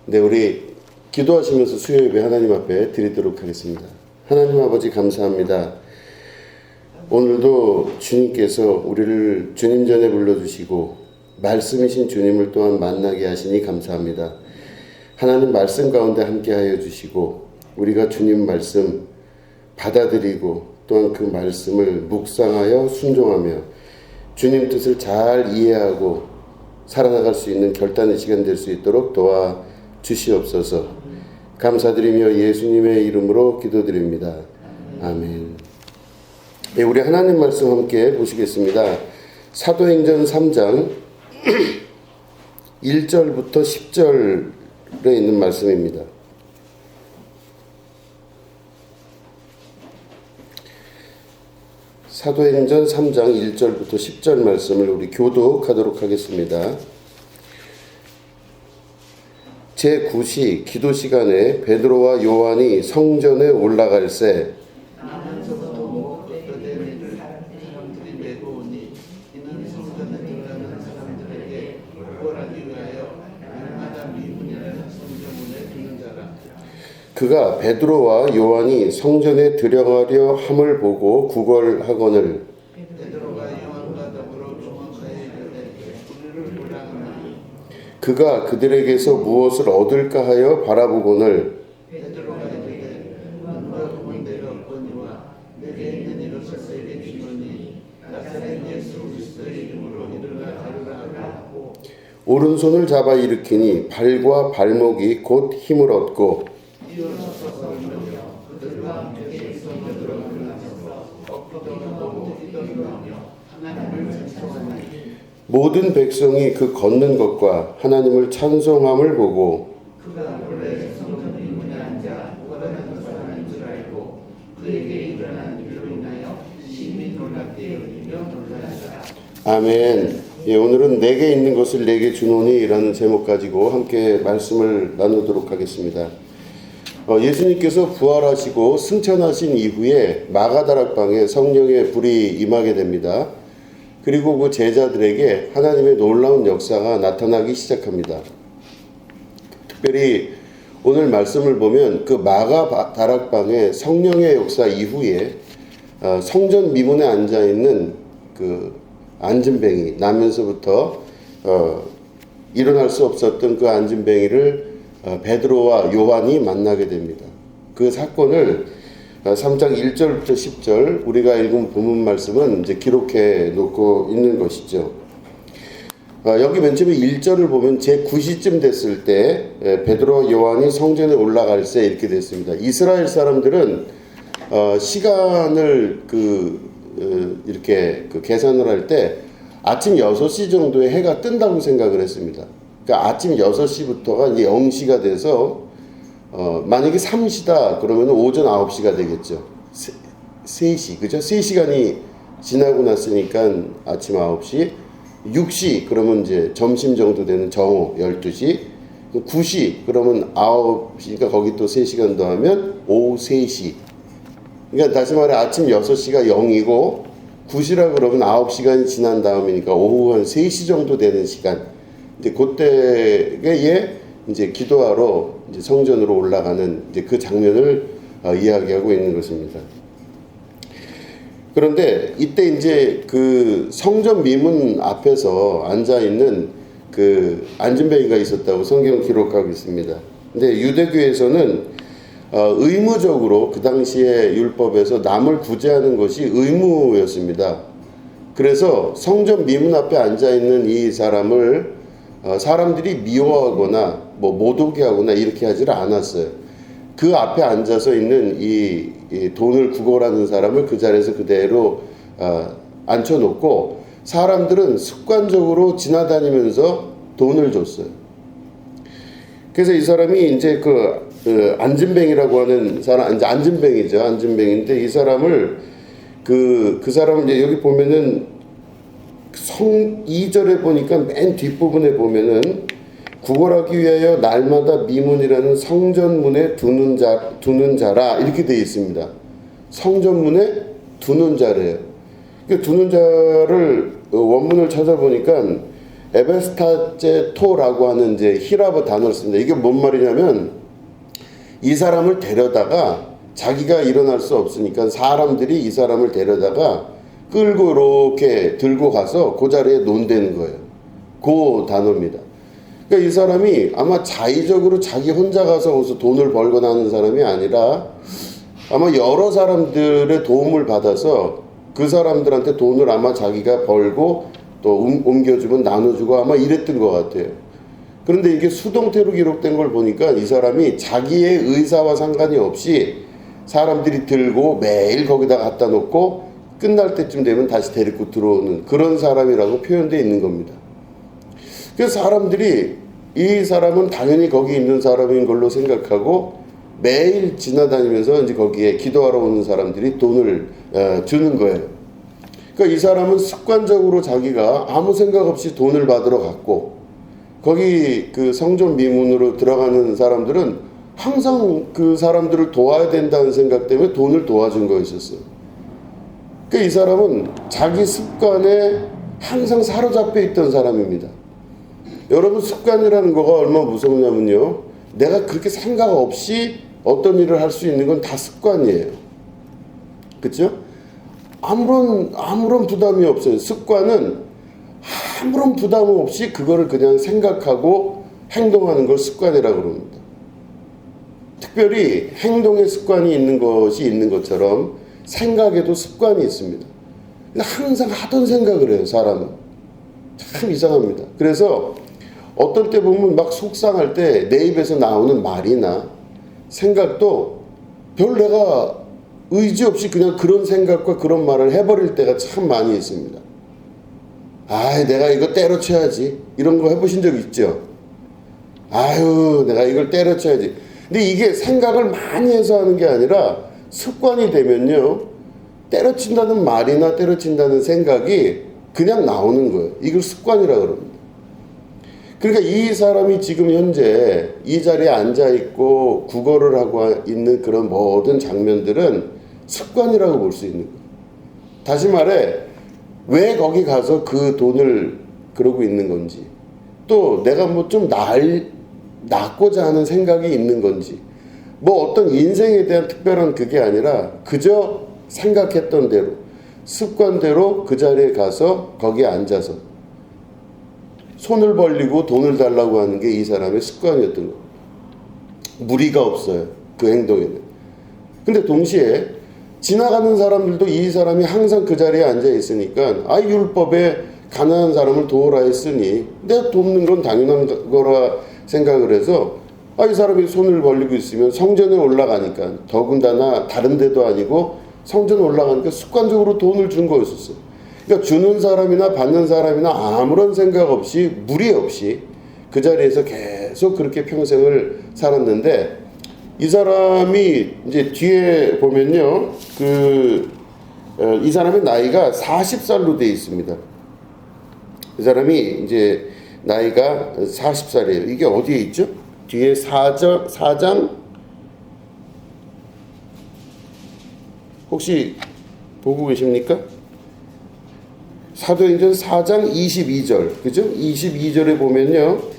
네, 우리 기도하시면서 수요 예배 하나님 앞에 드리도록 하겠습니다. 하나님 아버지 감사합니다. 오늘도 주님께서 우리를 주님 전에 불러주시고 말씀이신 주님을 또한 만나게 하시니 감사합니다. 하나님 말씀 가운데 함께하여 주시고 우리가 주님 말씀 받아들이고 또한 그 말씀을 묵상하여 순종하며 주님 뜻을 잘 이해하고 살아나갈 수 있는 결단의 시간 될 수 있도록 도와 주시옵소서. 감사드리며 예수님의 이름으로 기도드립니다. 아멘. 네, 우리 하나님 말씀 함께 보시겠습니다. 사도행전 3장 1절부터 10절에 있는 말씀입니다. 사도행전 3장 1절부터 10절 말씀을 우리 교독하도록 하겠습니다. 제9시 기도 시간에 베드로와 요한이 성전에 올라갈새 그가 베드로와 요한이 성전에 들어가려 함을 보고 구걸하거늘 그가 그들에게서 무엇을 얻을까 하여 바라보거늘 오른손을 잡아 일으키니 발과 발목이 곧 힘을 얻고 모든 백성이 그 걷는 것과 하나님을 찬송함을 보고 아멘. 예, 오늘은 내게 있는 것을 내게 주노니 라는 제목 가지고 함께 말씀을 나누도록 하겠습니다. 예수님께서 부활하시고 승천하신 이후에 마가다락방에 성령의 불이 임하게 됩니다. 그리고 그 제자들에게 하나님의 놀라운 역사가 나타나기 시작합니다. 특별히 오늘 말씀을 보면 그 마가다락방의 성령의 역사 이후에 성전 미문에 앉아있는 그 안진뱅이, 나면서부터 일어날 수 없었던 그 안진뱅이를 베드로와 요한이 만나게 됩니다. 그 사건을 3장 1절부터 10절 우리가 읽은 본문 말씀은 이제 기록해 놓고 있는 것이죠. 여기 맨 처음에 1절을 보면 제9시쯤 됐을 때 베드로와 요한이 성전에 올라갈새 이렇게 됐습니다. 이스라엘 사람들은 시간을 이렇게 계산을 할 때 아침 6시 정도에 해가 뜬다고 생각을 했습니다. 그러니까 아침 6시부터가 이제 0시가 돼서 만약에 3시다 그러면 오전 9시가 되겠죠. 3시, 그죠? 3시간이 지나고 났으니까 아침 9시, 6시 그러면 이제 점심 정도 되는 정오 12시, 9시 그러면 9시니까 거기 또 3시간 더하면 오후 3시. 그러니까 다시 말해 아침 6시가 0이고 9시라 그러면 9시간이 지난 다음이니까 오후 한 3시 정도 되는 시간. 이제 그때에 이제 기도하러 이제 성전으로 올라가는 이제 그 장면을 이야기하고 있는 것입니다. 그런데 이때 이제 그 성전 미문 앞에서 앉아 있는 그 안진뱅이가 있었다고 성경 기록하고 있습니다. 근데 유대교에서는 의무적으로 그 당시에 율법에서 남을 구제하는 것이 의무였습니다. 그래서 성전 미문 앞에 앉아 있는 이 사람을 사람들이 미워하거나 못 오게 하거나 이렇게 하지를 않았어요. 그 앞에 앉아서 있는 이 돈을 구걸하는 사람을 그 자리에서 그대로 앉혀놓고 사람들은 습관적으로 지나다니면서 돈을 줬어요. 그래서 이 사람이 이제 그 안진뱅이라고 하는 사람, 이제 안진뱅이죠. 안진뱅인데 이 사람을 그 사람을 이제 여기 보면은 2절에 보니까 맨 뒷부분에 보면은 구걸하기 위하여 날마다 미문이라는 성전문에 두는 자라 이렇게 되어 있습니다. 성전문에 두는 자래요. 두는 자를 원문을 찾아보니까 에베스타제토라고 하는 이제 히라브 단어를 씁니다. 이게 뭔 말이냐면 이 사람을 데려다가 자기가 일어날 수 없으니까 사람들이 이 사람을 데려다가 끌고 이렇게 들고 가서 그 자리에 논대는 거예요. 그 단어입니다. 그러니까 이 사람이 아마 자의적으로 자기 혼자 가서 거기서 돈을 벌거나 하는 사람이 아니라 아마 여러 사람들의 도움을 받아서 그 사람들한테 돈을 아마 자기가 벌고 또 옮겨주면 나눠주고 아마 이랬던 것 같아요. 그런데 이게 수동태로 기록된 걸 보니까 이 사람이 자기의 의사와 상관이 없이 사람들이 들고 매일 거기다 갖다 놓고 끝날 때쯤 되면 다시 데리고 들어오는 그런 사람이라고 표현되어 있는 겁니다. 그래서 사람들이 이 사람은 당연히 거기 있는 사람인 걸로 생각하고 매일 지나다니면서 이제 거기에 기도하러 오는 사람들이 돈을 주는 거예요. 그러니까 이 사람은 습관적으로 자기가 아무 생각 없이 돈을 받으러 갔고 거기 그 성전 미문으로 들어가는 사람들은 항상 그 사람들을 도와야 된다는 생각 때문에 돈을 도와준 거였었어요. 그러니까 이 사람은 자기 습관에 항상 사로잡혀 있던 사람입니다. 여러분 습관이라는 거가 얼마나 무섭냐면요. 내가 그렇게 생각 없이 어떤 일을 할 수 있는 건 다 습관이에요. 그렇죠? 아무런 부담이 없어요. 습관은 아무런 부담 없이 그거를 그냥 생각하고 행동하는 걸 습관이라고 그럽니다. 특별히 행동에 습관이 있는 것이 있는 것처럼 생각에도 습관이 있습니다. 항상 하던 생각을 해요, 사람은. 참 이상합니다. 그래서 어떤 때 보면 막 속상할 때 내 입에서 나오는 말이나 생각도 별 내가 의지 없이 그냥 그런 생각과 그런 말을 해버릴 때가 참 많이 있습니다. 아, 내가 이거 때려쳐야지. 이런 거 해보신 적 있죠? 아유, 내가 이걸 때려쳐야지. 근데 이게 생각을 많이 해서 하는 게 아니라 습관이 되면요. 때려친다는 말이나 때려친다는 생각이 그냥 나오는 거예요. 이걸 습관이라고 그럽니다. 그러니까 이 사람이 지금 현재 이 자리에 앉아있고 구걸을 하고 있는 그런 모든 장면들은 습관이라고 볼 수 있는 거예요. 다시 말해, 왜 거기 가서 그 돈을 그러고 있는 건지, 또 내가 뭐 좀 낳고자 하는 생각이 있는 건지, 뭐 어떤 인생에 대한 특별한 그게 아니라 그저 생각했던 대로, 습관대로 그 자리에 가서 거기에 앉아서 손을 벌리고 돈을 달라고 하는 게 이 사람의 습관이었던 거예요. 무리가 없어요. 그 행동에는. 근데 동시에 지나가는 사람들도 이 사람이 항상 그 자리에 앉아 있으니까 율법에 가난한 사람을 도우라 했으니 내가 돕는 건 당연한 거라 생각을 해서 이 사람이 손을 벌리고 있으면 성전에 올라가니까 더군다나 다른 데도 아니고 성전에 올라가니까 습관적으로 돈을 준 거였었어요. 그러니까 주는 사람이나 받는 사람이나 아무런 생각 없이 무리 없이 그 자리에서 계속 그렇게 평생을 살았는데 이 사람이 이제 뒤에 보면요, 이 사람의 나이가 40살로 되어 있습니다. 이 사람이 이제 나이가 40살이에요. 이게 어디에 있죠? 뒤에 4장 혹시 보고 계십니까? 사도행전 4장 22절, 그죠? 22절에 보면요,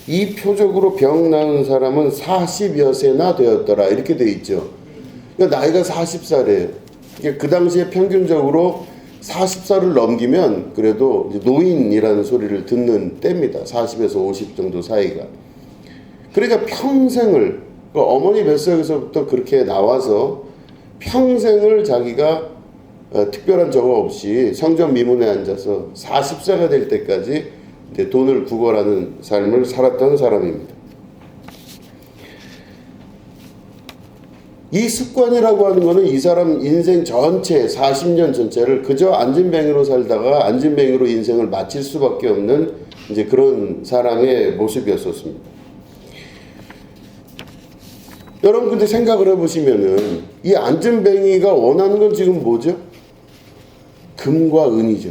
이 표적으로 병 나은 사람은 40여 세나 되었더라 이렇게 돼 있죠. 그러니까 나이가 40살이에요. 그 당시에 평균적으로 40살을 넘기면 그래도 노인이라는 소리를 듣는 때입니다. 40에서 50 정도 사이가. 그러니까 평생을 어머니 뱃속에서부터 그렇게 나와서 평생을 자기가 특별한 저거 없이 성전 미문에 앉아서 40세가 될 때까지 돈을 구걸하는 삶을 살았던 사람입니다. 이 습관이라고 하는 것은 이 사람 인생 전체 40년 전체를 그저 안진뱅이로 살다가 안진뱅이로 인생을 마칠 수밖에 없는 이제 그런 사람의 모습이었었습니다. 여러분 근데 생각을 해보시면은 이 안진뱅이가 원하는 건 지금 뭐죠? 금과 은이죠.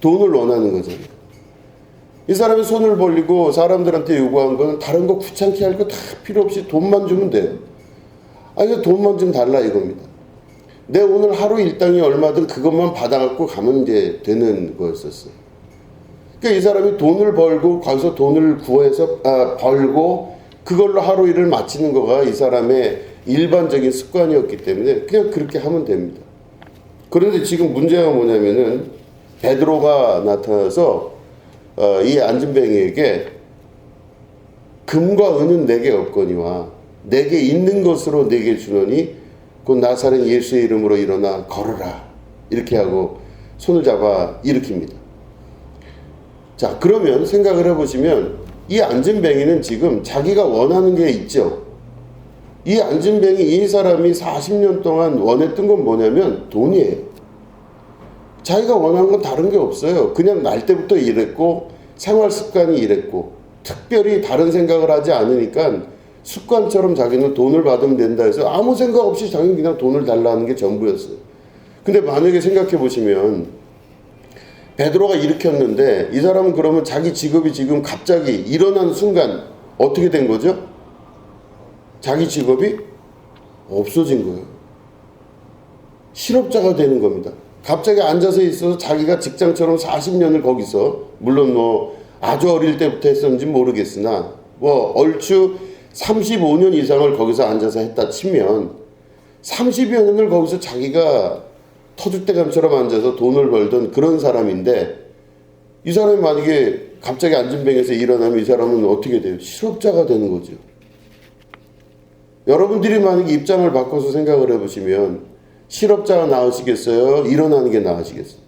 돈을 원하는 거잖아요. 이 사람이 손을 벌리고 사람들한테 요구한 건 다른 거 귀찮게 할 거 다 필요 없이 돈만 주면 돼요. 이거 돈만 좀 달라 이겁니다. 내 오늘 하루 일당이 얼마든 그것만 받아갖고 가면 이제 되는 거였었어요. 그러니까 이 사람이 돈을 벌고 거기서 돈을 구해서 벌고 그걸로 하루 일을 마치는 거가 이 사람의 일반적인 습관이었기 때문에 그냥 그렇게 하면 됩니다. 그런데 지금 문제가 뭐냐면은 베드로가 나타나서 이 안진뱅이에게 금과 은은 내게 없거니와 내게 있는 것으로 내게 주노니 곧 나사렛 예수의 이름으로 일어나 걸으라 이렇게 하고 손을 잡아 일으킵니다. 자, 그러면 생각을 해보시면 이 안진뱅이는 지금 자기가 원하는 게 있죠. 이 안진뱅이 이 사람이 40년 동안 원했던 건 뭐냐면 돈이에요. 자기가 원하는 건 다른 게 없어요. 그냥 날 때부터 이랬고 생활 습관이 이랬고 특별히 다른 생각을 하지 않으니까 습관처럼 자기는 돈을 받으면 된다 해서 아무 생각 없이 자기는 그냥 돈을 달라는 게 전부였어요. 근데 만약에 생각해 보시면 베드로가 일으켰는데 이 사람은 그러면 자기 직업이 지금 갑자기 일어난 순간 어떻게 된 거죠? 자기 직업이 없어진 거예요. 실업자가 되는 겁니다. 갑자기 앉아서 있어서 자기가 직장처럼 40년을 거기서 물론 뭐 아주 어릴 때부터 했었는지 모르겠으나 뭐 얼추 35년 이상을 거기서 앉아서 했다 치면 30여 년을 거기서 자기가 터줏대감처럼 앉아서 돈을 벌던 그런 사람인데 이 사람이 만약에 갑자기 안진뱅에서 일어나면 이 사람은 어떻게 돼요? 실업자가 되는 거죠. 여러분들이 만약에 입장을 바꿔서 생각을 해보시면 실업자가 나으시겠어요? 일어나는 게 나으시겠어요?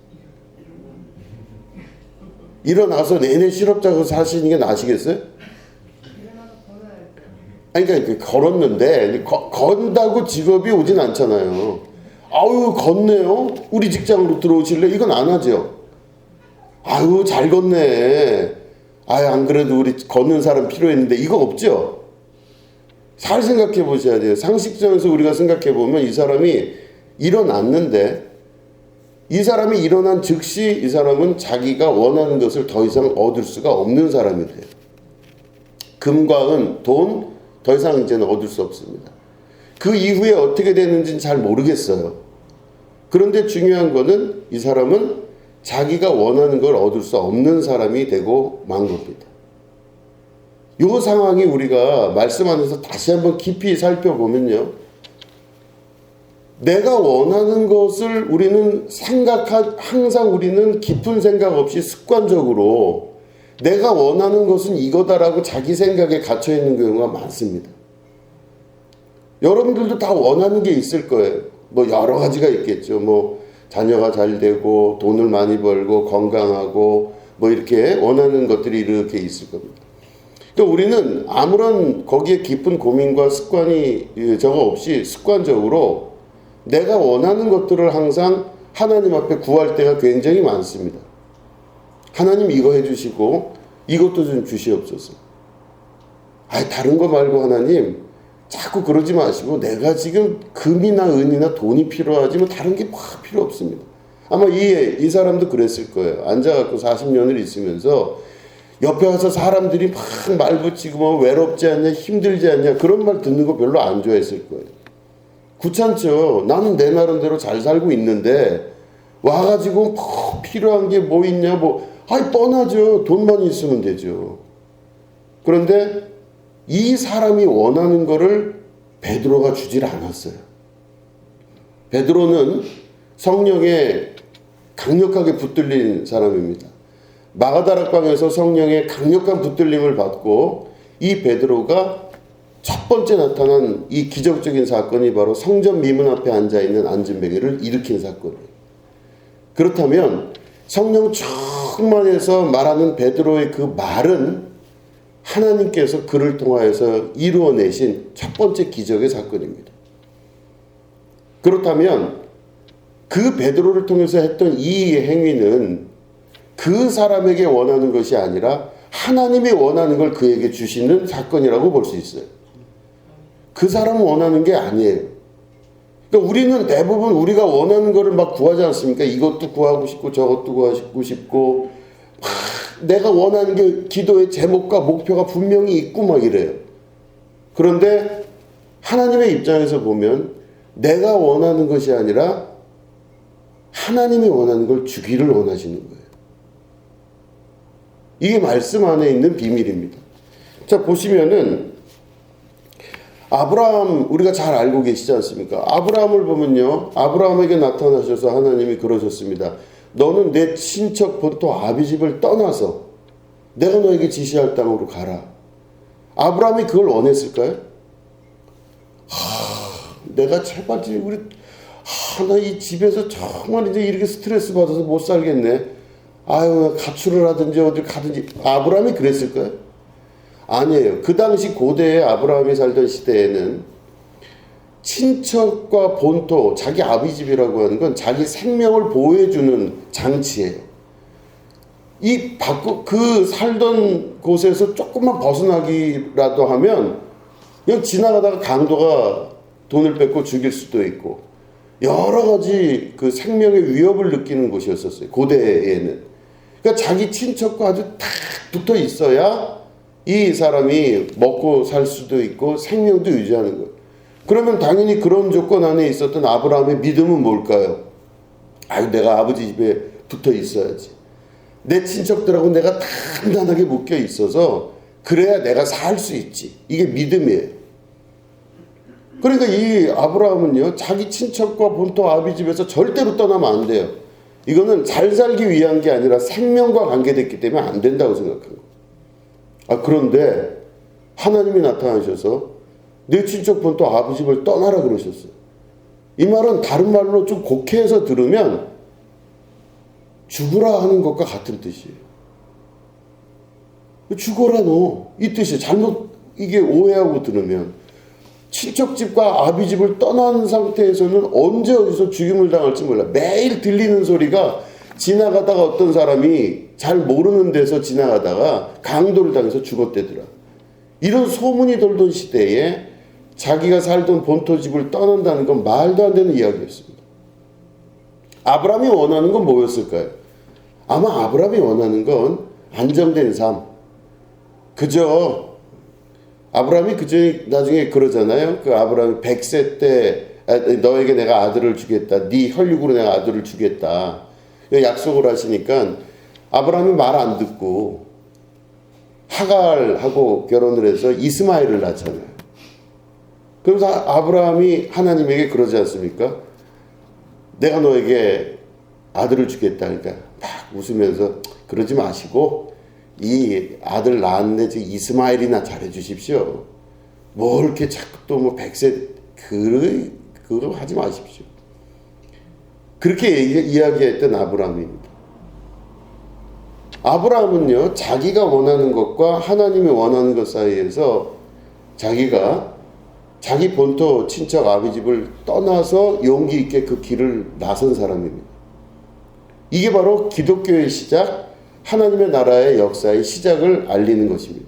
일어나서 내내 실업자가 사시는 게 나으시겠어요? 아니, 그러니까 걸었는데 건다고 직업이 오진 않잖아요. 아유, 걷네요? 우리 직장으로 들어오실래? 이건 안 하죠. 아유, 잘 걷네. 아유, 안 그래도 우리 걷는 사람 필요했는데 이거 없죠? 잘 생각해 보셔야 돼요. 상식적에서 우리가 생각해 보면 이 사람이 일어났는데 이 사람이 일어난 즉시 이 사람은 자기가 원하는 것을 더 이상 얻을 수가 없는 사람이 돼요. 금과 은, 돈, 더 이상 이제는 얻을 수 없습니다. 그 이후에 어떻게 되는지는 잘 모르겠어요. 그런데 중요한 거는 이 사람은 자기가 원하는 걸 얻을 수 없는 사람이 되고 만 겁니다. 이 상황이 우리가 말씀 안에서 다시 한번 깊이 살펴보면요. 내가 원하는 것을 우리는 항상 우리는 깊은 생각 없이 습관적으로 내가 원하는 것은 이거다라고 자기 생각에 갇혀 있는 경우가 많습니다. 여러분들도 다 원하는 게 있을 거예요. 뭐 여러 가지가 있겠죠. 뭐 자녀가 잘 되고 돈을 많이 벌고 건강하고 뭐 이렇게 원하는 것들이 이렇게 있을 겁니다. 그러니까 우리는 아무런 거기에 깊은 고민과 습관이 저거 없이 습관적으로 내가 원하는 것들을 항상 하나님 앞에 구할 때가 굉장히 많습니다. 하나님 이거 해주시고 이것도 좀 주시옵소서. 아니 다른 거 말고 하나님 자꾸 그러지 마시고 내가 지금 금이나 은이나 돈이 필요하지 뭐 다른 게 막 필요 없습니다. 아마 이 사람도 그랬을 거예요. 앉아갖고 40년을 있으면서 옆에 와서 사람들이 막 말 붙이고 뭐 외롭지 않냐 힘들지 않냐 그런 말 듣는 거 별로 안 좋아했을 거예요. 귀찮죠. 나는 내 나름대로 잘 살고 있는데 와가지고 뭐 필요한 게 뭐 있냐 뭐 아이 뻔하죠. 돈만 있으면 되죠. 그런데 이 사람이 원하는 거를 베드로가 주질 않았어요. 베드로는 성령에 강력하게 붙들린 사람입니다. 마가다락방에서 성령의 강력한 붙들림을 받고 이 베드로가 첫 번째 나타난 이 기적적인 사건이 바로 성전 미문 앞에 앉아있는 안진뱅이를 일으킨 사건이에요. 그렇다면 성령 충만해서 말하는 베드로의 그 말은 하나님께서 그를 통하여서 이루어내신 첫 번째 기적의 사건입니다. 그렇다면 그 베드로를 통해서 했던 이 행위는 그 사람에게 원하는 것이 아니라 하나님이 원하는 걸 그에게 주시는 사건이라고 볼 수 있어요. 그 사람은 원하는 게 아니에요. 그러니까 우리는 대부분 우리가 원하는 거를 막 구하지 않습니까? 이것도 구하고 싶고 저것도 구하고 싶고 내가 원하는 게 기도의 제목과 목표가 분명히 있고 막 이래요. 그런데 하나님의 입장에서 보면 내가 원하는 것이 아니라 하나님이 원하는 걸 주기를 원하시는 거예요. 이게 말씀 안에 있는 비밀입니다. 자, 보시면은 아브라함 우리가 잘 알고 계시지 않습니까? 아브라함을 보면요, 아브라함에게 나타나셔서 하나님이 그러셨습니다. 너는 내 친척 본토 아비 집을 떠나서 내가 너에게 지시할 땅으로 가라. 아브라함이 그걸 원했을까요? 내가 제발 우리 나 이 집에서 정말 이제 이렇게 스트레스 받아서 못 살겠네. 아유, 가출을 하든지 어딜 가든지. 아브라함이 그랬을까요? 아니에요. 그 당시 고대에 아브라함이 살던 시대에는 친척과 본토, 자기 아비 집이라고 하는 건 자기 생명을 보호해주는 장치예요. 그 살던 곳에서 조금만 벗어나기라도 하면 그냥 지나가다가 강도가 돈을 뺏고 죽일 수도 있고 여러 가지 그 생명의 위협을 느끼는 곳이었었어요. 고대에는. 그러니까 자기 친척과 아주 탁 붙어 있어야 이 사람이 먹고 살 수도 있고 생명도 유지하는 거예요. 그러면 당연히 그런 조건 안에 있었던 아브라함의 믿음은 뭘까요? 아유, 내가 아버지 집에 붙어 있어야지. 내 친척들하고 내가 단단하게 묶여 있어서 그래야 내가 살 수 있지. 이게 믿음이에요. 그러니까 이 아브라함은요, 자기 친척과 본토 아비 집에서 절대로 떠나면 안 돼요. 이거는 잘 살기 위한 게 아니라 생명과 관계됐기 때문에 안 된다고 생각한 거예요. 그런데 하나님이 나타나셔서 내 친척 본토 아비 집을 떠나라 그러셨어요. 이 말은 다른 말로 좀 곡해해서 들으면 죽으라 하는 것과 같은 뜻이에요. 죽어라 너, 이 뜻이에요. 잘못 이게 오해하고 들으면 친척집과 아비집을 떠난 상태에서는 언제 어디서 죽임을 당할지 몰라. 매일 들리는 소리가 지나가다가 어떤 사람이 잘 모르는 데서 지나가다가 강도를 당해서 죽었대더라. 이런 소문이 돌던 시대에 자기가 살던 본토집을 떠난다는 건 말도 안 되는 이야기였습니다. 아브라함이 원하는 건 뭐였을까요? 아마 아브라함이 원하는 건 안정된 삶. 그저 아브라함이 나중에 그러잖아요. 그 아브라함이 100세 때 너에게 내가 아들을 주겠다. 네 혈육으로 내가 아들을 주겠다. 약속을 하시니까 아브라함이 말 안 듣고 하갈하고 결혼을 해서 이스마엘을 낳잖아요. 그래서 아브라함이 하나님에게 그러지 않습니까? 내가 너에게 아들을 주겠다. 그러니까 막 웃으면서 그러지 마시고 이 아들 낳았는데 지금 이스마엘이나 잘해 주십시오. 뭐 이렇게 자꾸 또 뭐 100세 그거 하지 마십시오. 그렇게 이야기했던 아브라함입니다. 아브라함은요, 자기가 원하는 것과 하나님이 원하는 것 사이에서 자기가 자기 본토 친척 아비집을 떠나서 용기 있게 그 길을 나선 사람입니다. 이게 바로 기독교의 시작, 하나님의 나라의 역사의 시작을 알리는 것입니다.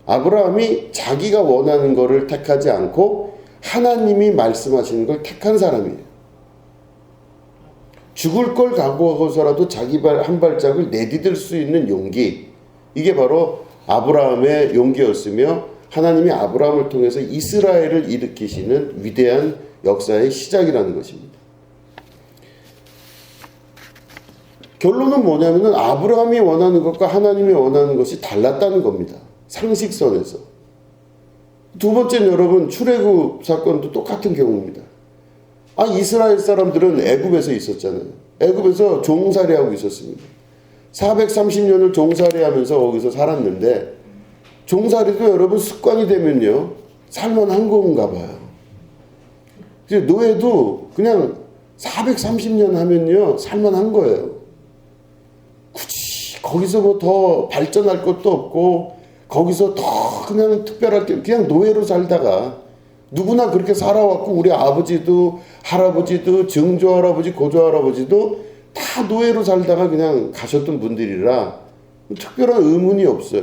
아브라함이 자기가 원하는 것을 택하지 않고 하나님이 말씀하시는 걸 택한 사람이에요. 죽을 걸 각오하고서라도 자기 한 발짝을 내디딜 수 있는 용기, 이게 바로 아브라함의 용기였으며 하나님이 아브라함을 통해서 이스라엘을 일으키시는 위대한 역사의 시작이라는 것입니다. 결론은 뭐냐면은 아브라함이 원하는 것과 하나님이 원하는 것이 달랐다는 겁니다. 상식선에서. 두 번째는 여러분, 출애굽 사건도 똑같은 경우입니다. 이스라엘 사람들은 애굽에서 있었잖아요. 애굽에서 종살이하고 있었습니다. 430년을 종살이하면서 거기서 살았는데, 종살이도 여러분 습관이 되면요, 살만한 건가 봐요. 노예도 그냥 430년 하면요, 살만한 거예요. 굳이 거기서 뭐 더 발전할 것도 없고, 거기서 더 그냥 특별할 게 그냥 노예로 살다가 누구나 그렇게 살아왔고, 우리 아버지도 할아버지도 증조 할아버지 고조 할아버지도 다 노예로 살다가 그냥 가셨던 분들이라 특별한 의문이 없어요.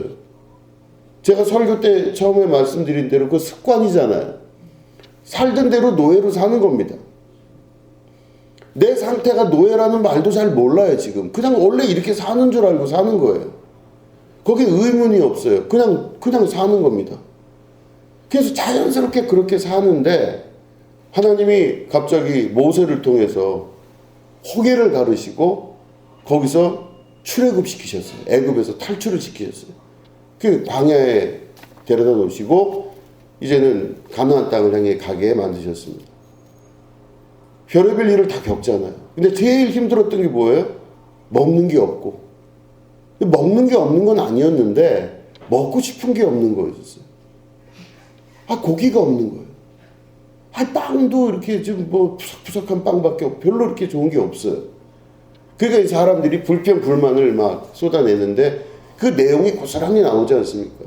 제가 설교 때 처음에 말씀드린 대로 그 습관이잖아요. 살던 대로 노예로 사는 겁니다. 내 상태가 노예라는 말도 잘 몰라요, 지금. 그냥 원래 이렇게 사는 줄 알고 사는 거예요. 거기에 의문이 없어요. 그냥 사는 겁니다. 그래서 자연스럽게 그렇게 사는데 하나님이 갑자기 모세를 통해서 호계를 가르시고 거기서 출애굽시키셨어요. 애굽에서 탈출을 시키셨어요. 그 광야에 데려다 놓으시고 이제는 가나안 땅을 향해 가게 만드셨습니다. 별의별 일을 다 겪잖아요. 근데 제일 힘들었던 게 뭐예요? 먹는 게 없고. 먹는 게 없는 건 아니었는데 먹고 싶은 게 없는 거였어요. 고기가 없는 거예요. 빵도 이렇게 좀 뭐 푸석푸석한 빵밖에 없고 별로 이렇게 좋은 게 없어요. 그러니까 사람들이 불평 불만을 막 쏟아내는데 그 내용이 고스란히 나오지 않습니까?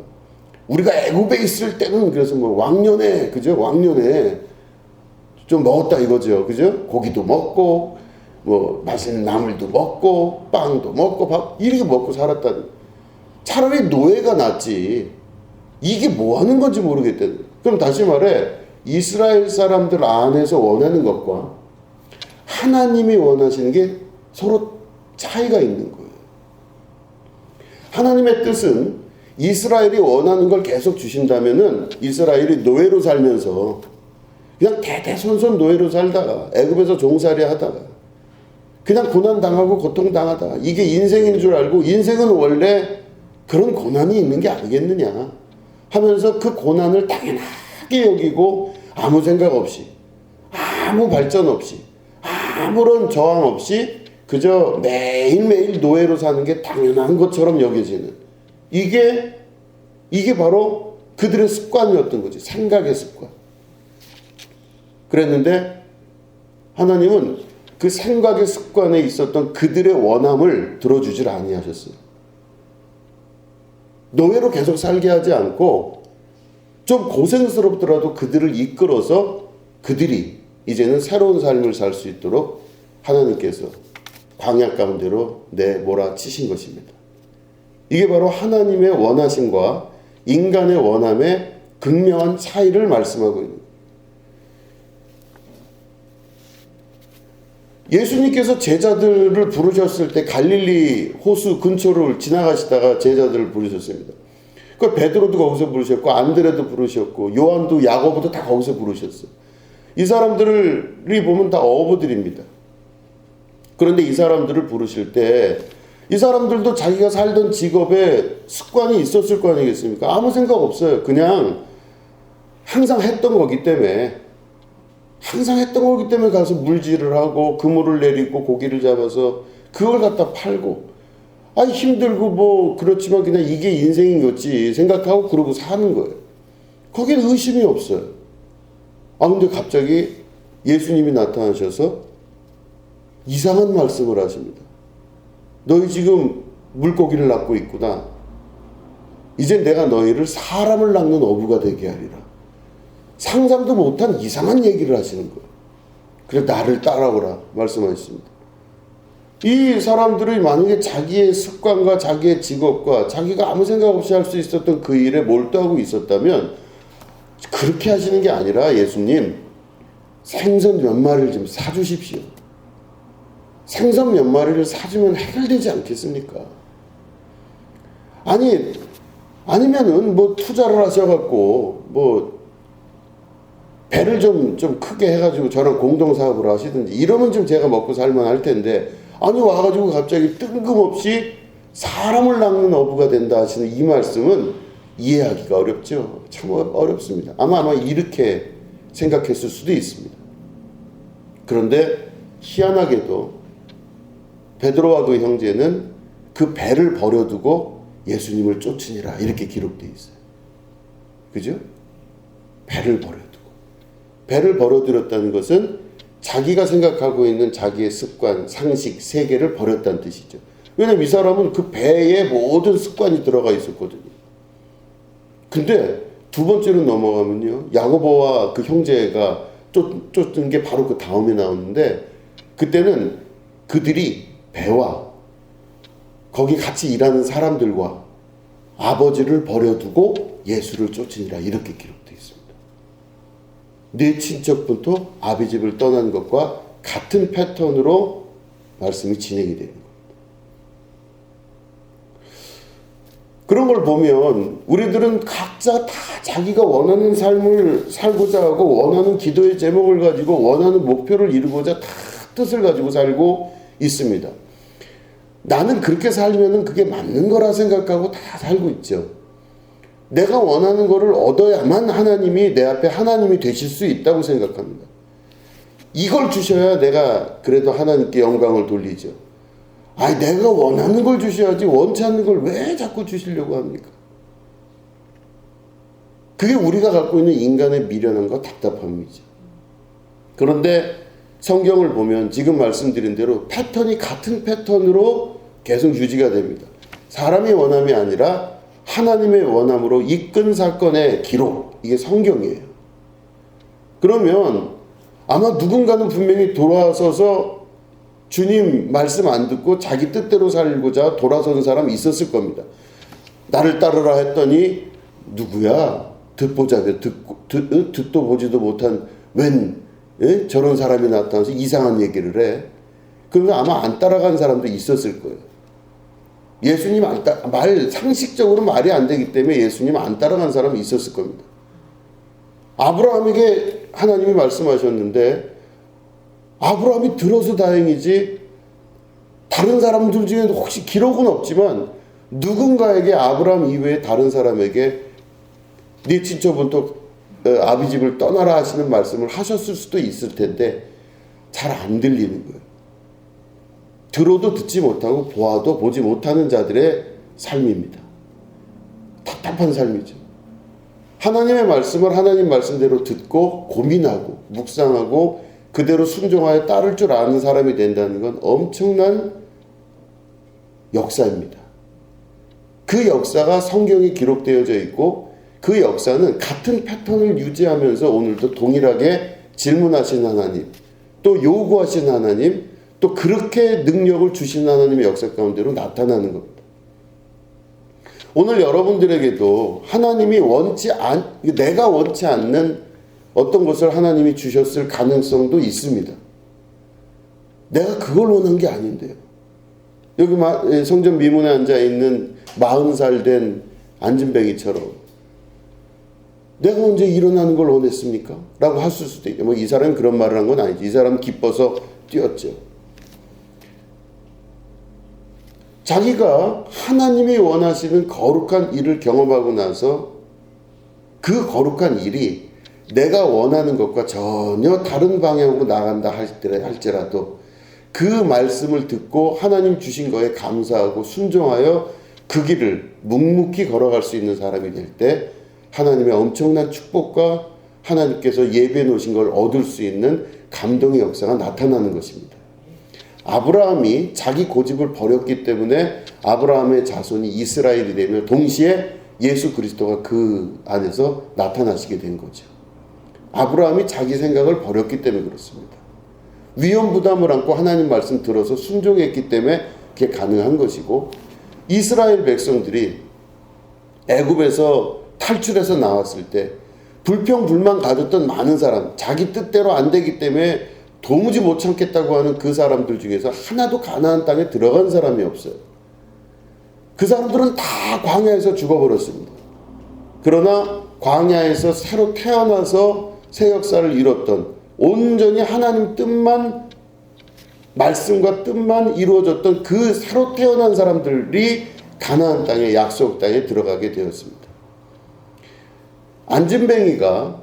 우리가 애굽에 있을 때는 그래서 뭐 왕년에 그죠? 왕년에 좀 먹었다 이거죠. 그죠? 고기도 먹고 뭐 맛있는 나물도 먹고 빵도 먹고 밥 이렇게 먹고 살았다는. 차라리 노예가 낫지. 이게 뭐 하는 건지 모르겠다는. 그럼 다시 말해 이스라엘 사람들 안에서 원하는 것과 하나님이 원하시는 게 서로 차이가 있는 거예요. 하나님의 뜻은 이스라엘이 원하는 걸 계속 주신다면은 이스라엘이 노예로 살면서 그냥 대대손손 노예로 살다가 애굽에서 종살이 하다가 그냥 고난당하고 고통당하다가 이게 인생인 줄 알고 인생은 원래 그런 고난이 있는 게 아니겠느냐 하면서 그 고난을 당연하게 여기고 아무 생각 없이 아무 발전 없이 아무런 저항 없이 그저 매일매일 노예로 사는 게 당연한 것처럼 여겨지는 이게 바로 그들의 습관이었던 거지. 생각의 습관. 그랬는데 하나님은 그 생각의 습관에 있었던 그들의 원함을 들어주질 아니하셨어요. 노예로 계속 살게 하지 않고 좀 고생스럽더라도 그들을 이끌어서 그들이 이제는 새로운 삶을 살 수 있도록 하나님께서 광야 가운데로 내몰아치신 것입니다. 이게 바로 하나님의 원하심과 인간의 원함의 극명한 차이를 말씀하고 있는 거예요. 예수님께서 제자들을 부르셨을 때 갈릴리 호수 근처를 지나가시다가 제자들을 부르셨습니다. 그 베드로도 거기서 부르셨고 안드레도 부르셨고 요한도 야고보도 다 거기서 부르셨어요. 이 사람들이 보면 다 어부들입니다. 그런데 이 사람들을 부르실 때 이 사람들도 자기가 살던 직업에 습관이 있었을 거 아니겠습니까? 아무 생각 없어요. 그냥 항상 했던 거기 때문에 가서 물질을 하고 그물을 내리고 고기를 잡아서 그걸 갖다 팔고 힘들고 뭐 그렇지만 그냥 이게 인생인 거지 생각하고 그러고 사는 거예요. 거기에 의심이 없어요. 근데 갑자기 예수님이 나타나셔서 이상한 말씀을 하십니다. 너희 지금 물고기를 낚고 있구나. 이제 내가 너희를 사람을 낚는 어부가 되게 하리라. 상상도 못한 이상한 얘기를 하시는 거예요. 그래 나를 따라오라 말씀하셨습니다. 이 사람들이 만약에 자기의 습관과 자기의 직업과 자기가 아무 생각 없이 할 수 있었던 그 일에 몰두하고 있었다면 그렇게 하시는 게 아니라 예수님 생선 몇 마리를 좀 사주십시오. 생선 몇 마리를 사주면 해결되지 않겠습니까? 아니면은 뭐 투자를 하셔갖고 뭐 배를 좀 크게 해가지고 저랑 공동사업을 하시든지 이러면 좀 제가 먹고 살만 할 텐데 와가지고 갑자기 뜬금없이 사람을 낚는 어부가 된다 하시는 이 말씀은 이해하기가 어렵죠. 참 어렵습니다. 아마 이렇게 생각했을 수도 있습니다. 그런데 희한하게도 베드로와 그 형제는 그 배를 버려두고 예수님을 쫓으니라 이렇게 기록되어 있어요. 그죠? 배를 버려두었다는 것은 자기가 생각하고 있는 자기의 습관, 상식, 세계를 버렸다는 뜻이죠. 왜냐하면 이 사람은 그 배에 모든 습관이 들어가 있었거든요. 근데 두 번째로 넘어가면요. 야고보와 그 형제가 쫓은 게 바로 그 다음에 나오는데 그때는 그들이 배와 거기 같이 일하는 사람들과 아버지를 버려두고 예수를 쫓으니라 이렇게 기록되어 있습니다. 네 친척부터 아비집을 떠난 것과 같은 패턴으로 말씀이 진행이 되는 겁니다. 그런 걸 보면 우리들은 각자 다 자기가 원하는 삶을 살고자 하고 원하는 기도의 제목을 가지고 원하는 목표를 이루고자 다 뜻을 가지고 살고 있습니다. 나는 그렇게 살면은 그게 맞는 거라 생각하고 다 살고 있죠. 내가 원하는 거를 얻어야만 하나님이 내 앞에 하나님이 되실 수 있다고 생각합니다. 이걸 주셔야 내가 그래도 하나님께 영광을 돌리죠. 아니, 내가 원하는 걸 주셔야지 원치 않는 걸 왜 자꾸 주시려고 합니까? 그게 우리가 갖고 있는 인간의 미련함과 답답함이죠. 그런데 성경을 보면 지금 말씀드린 대로 패턴이 같은 패턴으로 계속 유지가 됩니다. 사람의 원함이 아니라 하나님의 원함으로 이끈 사건의 기록, 이게 성경이에요. 그러면 아마 누군가는 분명히 돌아서서 주님 말씀 안 듣고 자기 뜻대로 살고자 돌아서는 사람이 있었을 겁니다. 나를 따르라 했더니 누구야? 듣도 보지도 못한 저런 사람이 나타나서 이상한 얘기를 해. 그러면 아마 안 따라간 사람도 있었을 거예요. 예수님 상식적으로 말이 안 되기 때문에 예수님 안 따라간 사람이 있었을 겁니다. 아브라함에게 하나님이 말씀하셨는데 아브라함이 들어서 다행이지, 다른 사람들 중에 혹시 기록은 없지만 누군가에게 아브라함 이외에 다른 사람에게 네 친척부터 아비 집을 떠나라 하시는 말씀을 하셨을 수도 있을 텐데 잘 안 들리는 거예요. 들어도 듣지 못하고 보아도 보지 못하는 자들의 삶입니다. 답답한 삶이죠. 하나님의 말씀을 하나님 말씀대로 듣고 고민하고 묵상하고 그대로 순종하여 따를 줄 아는 사람이 된다는 건 엄청난 역사입니다. 그 역사가 성경에 기록되어져 있고 그 역사는 같은 패턴을 유지하면서 오늘도 동일하게 질문하신 하나님, 또 요구하신 하나님, 또 그렇게 능력을 주신 하나님의 역사 가운데로 나타나는 겁니다. 오늘 여러분들에게도 하나님이 내가 원치 않는 어떤 것을 하나님이 주셨을 가능성도 있습니다. 내가 그걸 원한 게 아닌데요. 여기 성전 미문에 앉아있는 40살 된 안진뱅이처럼 내가 언제 일어나는 걸 원했습니까? 라고 하실 수도 있고, 이 사람은 그런 말을 한 건 아니지. 이 사람은 기뻐서 뛰었죠. 자기가 하나님이 원하시는 거룩한 일을 경험하고 나서 그 거룩한 일이 내가 원하는 것과 전혀 다른 방향으로 나간다 할지라도 그 말씀을 듣고 하나님 주신 거에 감사하고 순종하여 그 길을 묵묵히 걸어갈 수 있는 사람이 될 때 하나님의 엄청난 축복과 하나님께서 예배해 놓으신 걸 얻을 수 있는 감동의 역사가 나타나는 것입니다. 아브라함이 자기 고집을 버렸기 때문에 아브라함의 자손이 이스라엘이 되며 동시에 예수 그리스도가 그 안에서 나타나시게 된 거죠. 아브라함이 자기 생각을 버렸기 때문에 그렇습니다. 위험 부담을 안고 하나님 말씀 들어서 순종했기 때문에 그게 가능한 것이고, 이스라엘 백성들이 애굽에서 탈출해서 나왔을 때 불평불만 가졌던 많은 사람, 자기 뜻대로 안 되기 때문에 도무지 못 참겠다고 하는 그 사람들 중에서 하나도 가나안 땅에 들어간 사람이 없어요. 그 사람들은 다 광야에서 죽어버렸습니다. 그러나 광야에서 새로 태어나서 새 역사를 이뤘던, 온전히 하나님 뜻만, 말씀과 뜻만 이루어졌던 그 새로 태어난 사람들이 가나안 땅에, 약속 땅에 들어가게 되었습니다. 안진뱅이가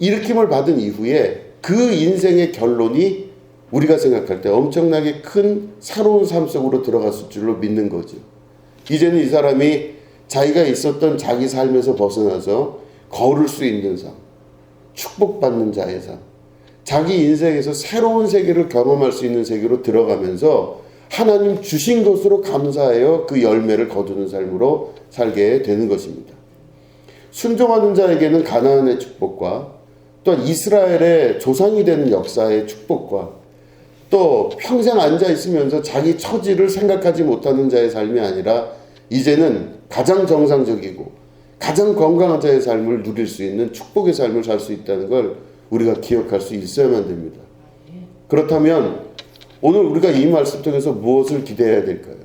일으킴을 받은 이후에 그 인생의 결론이 우리가 생각할 때 엄청나게 큰 새로운 삶 속으로 들어갔을 줄로 믿는 거죠. 이제는 이 사람이 자기가 있었던 자기 삶에서 벗어나서 걸을 수 있는 삶, 축복받는 자의 삶, 자기 인생에서 새로운 세계를 경험할 수 있는 세계로 들어가면서 하나님 주신 것으로 감사하여 그 열매를 거두는 삶으로 살게 되는 것입니다. 순종하는 자에게는 가나안의 축복과 또한 이스라엘의 조상이 되는 역사의 축복과 또 평생 앉아있으면서 자기 처지를 생각하지 못하는 자의 삶이 아니라 이제는 가장 정상적이고 가장 건강한 자의 삶을 누릴 수 있는 축복의 삶을 살 수 있다는 걸 우리가 기억할 수 있어야만 됩니다. 그렇다면 오늘 우리가 이 말씀 통해서 무엇을 기대해야 될까요?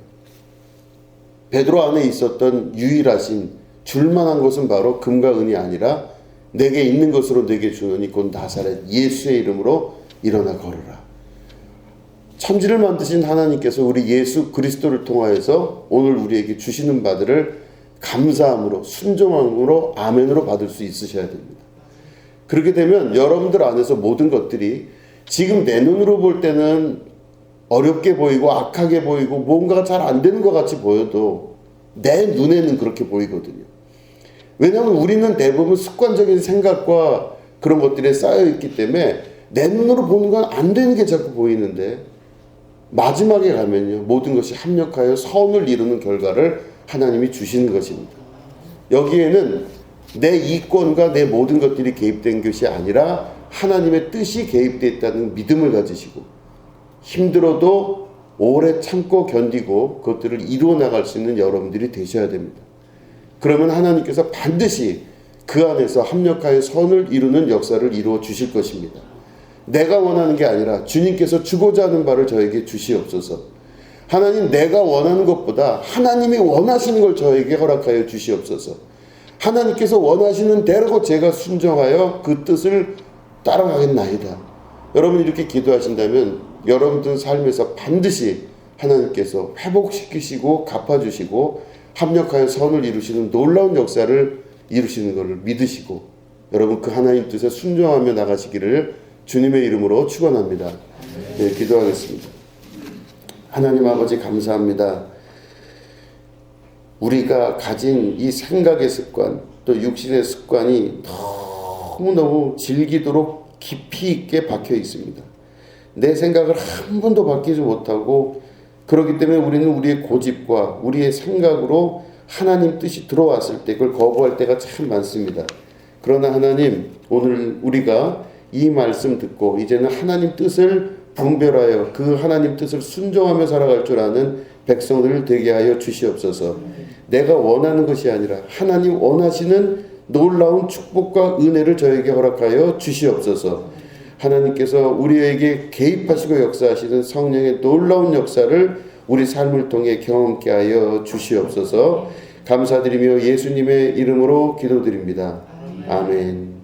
베드로 안에 있었던 유일하신 줄만한 것은 바로 금과 은이 아니라 내게 있는 것으로 내게 주노니 곧 나사렛 예수의 이름으로 일어나 걸으라. 천지를 만드신 하나님께서 우리 예수 그리스도를 통하여서 오늘 우리에게 주시는 바들을 감사함으로 순종함으로 아멘으로 받을 수 있으셔야 됩니다. 그렇게 되면 여러분들 안에서 모든 것들이 지금 내 눈으로 볼 때는 어렵게 보이고 악하게 보이고 뭔가가 잘 안 되는 것 같이 보여도 내 눈에는 그렇게 보이거든요. 왜냐하면 우리는 대부분 습관적인 생각과 그런 것들에 쌓여 있기 때문에 내 눈으로 보는 건 안 되는 게 자꾸 보이는데 마지막에 가면요, 모든 것이 합력하여 선을 이루는 결과를 하나님이 주시는 것입니다. 여기에는 내 이권과 내 모든 것들이 개입된 것이 아니라 하나님의 뜻이 개입되어 있다는 믿음을 가지시고 힘들어도 오래 참고 견디고 그것들을 이루어 나갈 수 있는 여러분들이 되셔야 됩니다. 그러면 하나님께서 반드시 그 안에서 합력하여 선을 이루는 역사를 이루어 주실 것입니다. 내가 원하는 게 아니라 주님께서 주고자 하는 바를 저에게 주시옵소서. 하나님, 내가 원하는 것보다 하나님이 원하시는 걸 저에게 허락하여 주시옵소서. 하나님께서 원하시는 대로 제가 순종하여 그 뜻을 따라가겠나이다. 여러분 이렇게 기도하신다면 여러분들 삶에서 반드시 하나님께서 회복시키시고 갚아주시고 합력하여 선을 이루시는 놀라운 역사를 이루시는 것을 믿으시고 여러분 그 하나님 뜻에 순종하며 나가시기를 주님의 이름으로 축원합니다. 네, 기도하겠습니다. 하나님 아버지 감사합니다. 우리가 가진 이 생각의 습관 또 육신의 습관이 너무너무 질기도록 깊이 있게 박혀 있습니다. 내 생각을 한 번도 바뀌지 못하고 그렇기 때문에 우리는 우리의 고집과 우리의 생각으로 하나님 뜻이 들어왔을 때 그걸 거부할 때가 참 많습니다. 그러나 하나님, 오늘 우리가 이 말씀 듣고 이제는 하나님 뜻을 분별하여 그 하나님 뜻을 순종하며 살아갈 줄 아는 백성들을 되게 하여 주시옵소서. 내가 원하는 것이 아니라 하나님 원하시는 놀라운 축복과 은혜를 저에게 허락하여 주시옵소서. 하나님께서 우리에게 개입하시고 역사하시는 성령의 놀라운 역사를 우리 삶을 통해 경험케 하여 주시옵소서. 감사드리며 예수님의 이름으로 기도드립니다. 아멘.